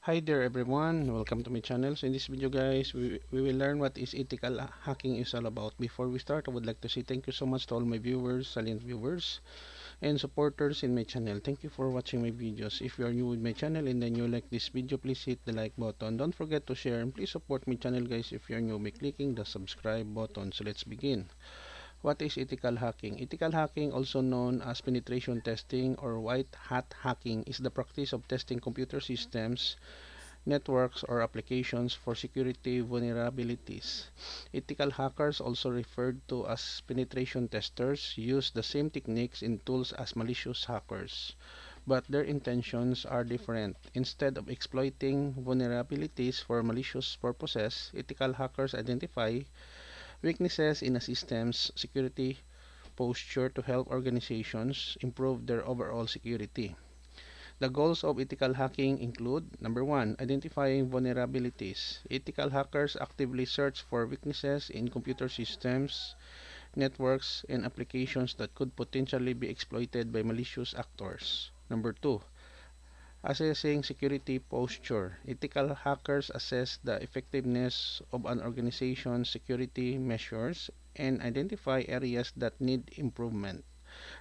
Hi there everyone, welcome to my channel. So in this video guys, we will learn what is ethical hacking is all about. Before we start, I would like to say thank you so much to all my viewers, silent viewers, and supporters in my channel. Thank you for watching my videos. If you are new with my channel and then you like this video, please hit the like button. Don't forget to share and please support my channel guys if you are new by clicking the subscribe button. So let's begin. What is ethical hacking? Ethical hacking, also known as penetration testing or white hat hacking, is the practice of testing computer systems, networks, or applications for security vulnerabilities. Ethical hackers, also referred to as penetration testers, use the same techniques and tools as malicious hackers, but their intentions are different. Instead of exploiting vulnerabilities for malicious purposes, ethical hackers identify weaknesses in a system's security posture to help organizations improve their overall security. The goals of ethical hacking include: number one, identifying vulnerabilities. Ethical hackers actively search for weaknesses in computer systems, networks, and applications that could potentially be exploited by malicious actors. Number two, assessing security posture. Ethical hackers assess the effectiveness of an organization's security measures and identify areas that need improvement.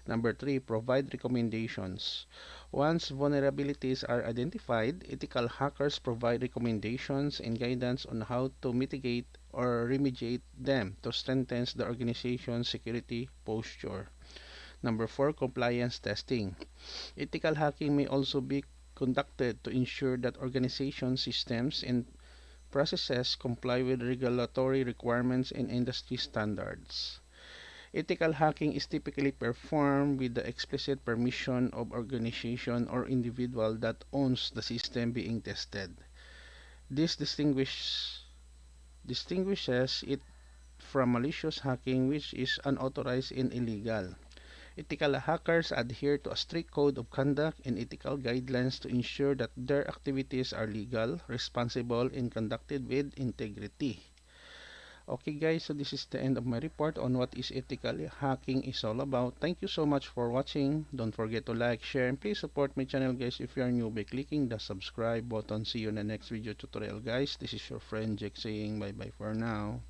Number three, provide recommendations. Once vulnerabilities are identified, ethical hackers provide recommendations and guidance on how to mitigate or remediate them to strengthen the organization's security posture. Number four, compliance testing. Ethical hacking may also be conducted to ensure that organization systems and processes comply with regulatory requirements and industry standards. Ethical hacking is typically performed with the explicit permission of organization or individual that owns the system being tested. This distinguishes it from malicious hacking, which is unauthorized and illegal. Ethical hackers adhere to a strict code of conduct and ethical guidelines to ensure that their activities are legal, responsible, and conducted with integrity. Okay guys, so this is the end of my report on what is ethical hacking is all about. Thank you so much for watching. Don't forget to like, share, and please support my channel guys if you are new by clicking the subscribe button. See you in the next video tutorial guys. This is your friend Jake saying bye bye for now.